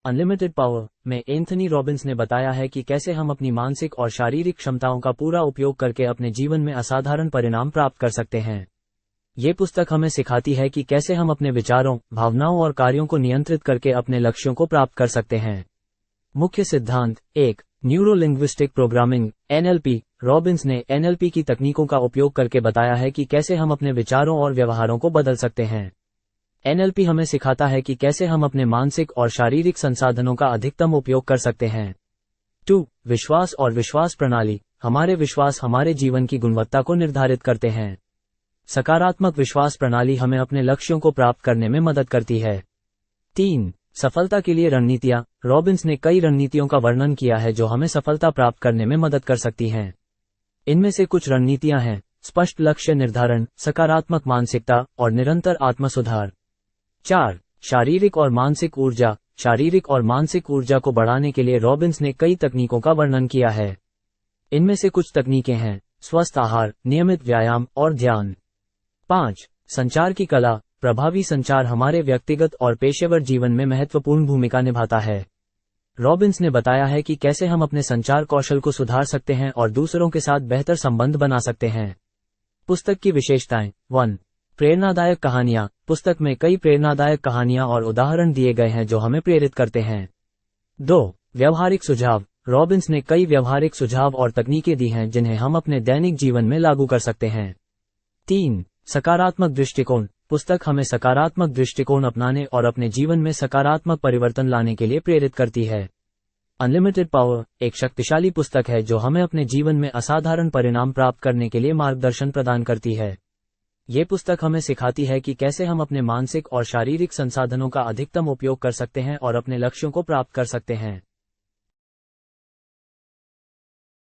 Unlimited power में Anthony Robbins ने बताया है कि कैसे हम अपनी मानसिक और शारीरिक क्षमताओं का पूरा उपयोग करके अपने जीवन में असाधारण परिणाम प्राप्त कर सकते हैं। ये पुस्तक हमें सिखाती है कि कैसे हम अपने विचारों, भावनाओं और कार्यों को नियंत्रित करके अपने लक्ष्यों को प्राप्त कर सकते हैं। मुख्य सिद्धांत 1. Neuro linguistic programming (NLP). Robins ने NLP की तकनीकों का उपयोग करके बताया है कि कैसे हम अपने विचारों और व्यवहारों को बदल सकते हैं। NLP हमें सिखाता है कि कैसे हम अपने मानसिक और शारीरिक संसाधनों का अधिकतम उपयोग कर सकते हैं। 2. विश्वास और विश्वास प्रणाली। हमारे विश्वास हमारे जीवन की गुणवत्ता को निर्धारित करते हैं। सकारात्मक विश्वास प्रणाली हमें अपने लक्ष्यों को प्राप्त करने में मदद करती है। 3. सफलता के लिए रणनीतियां। रॉबिन्स ने कई रणनीतियों का वर्णन किया है जो हमें सफलता प्राप्त करने में मदद कर सकती हैं। इनमें से कुछ रणनीतियां हैं: स्पष्ट लक्ष्य निर्धारण, सकारात्मक मानसिकता और निरंतर आत्म सुधार। 4. शारीरिक और मानसिक ऊर्जा। शारीरिक और मानसिक ऊर्जा को बढ़ाने के लिए रॉबिन्स ने कई तकनीकों का वर्णन किया है। इनमें से कुछ तकनीकें हैं: स्वस्थ आहार, नियमित व्यायाम और ध्यान। 5. संचार की कला। प्रभावी संचार हमारे व्यक्तिगत और पेशेवर जीवन में महत्वपूर्ण भूमिका निभाता है। रॉबिन्स ने बताया है कि कैसे हम अपने संचार कौशल को सुधार सकते हैं और दूसरों के साथ बेहतर संबंध बना सकते हैं। पुस्तक की विशेषताएं। 1. प्रेरणादायक कहानियां। पुस्तक में कई प्रेरणादायक कहानियां और उदाहरण दिए गए हैं जो हमें प्रेरित करते हैं। 2. व्यावहारिक सुझाव। रॉबिन्स ने कई व्यावहारिक सुझाव और तकनीकें दी हैं जिन्हें हम अपने दैनिक जीवन में लागू कर सकते हैं। 3. सकारात्मक दृष्टिकोण। पुस्तक हमें सकारात्मक दृष्टिकोण अपनाने और अपने जीवन में सकारात्मक परिवर्तन लाने के लिए प्रेरित करती है। अनलिमिटेड पावर एक शक्तिशाली पुस्तक है जो हमें अपने जीवन में असाधारण परिणाम प्राप्त करने के लिए मार्गदर्शन प्रदान करती है। ये पुस्तक हमें सिखाती है कि कैसे हम अपने मानसिक और शारीरिक संसाधनों का अधिकतम उपयोग कर सकते हैं और अपने लक्ष्यों को प्राप्त कर सकते हैं।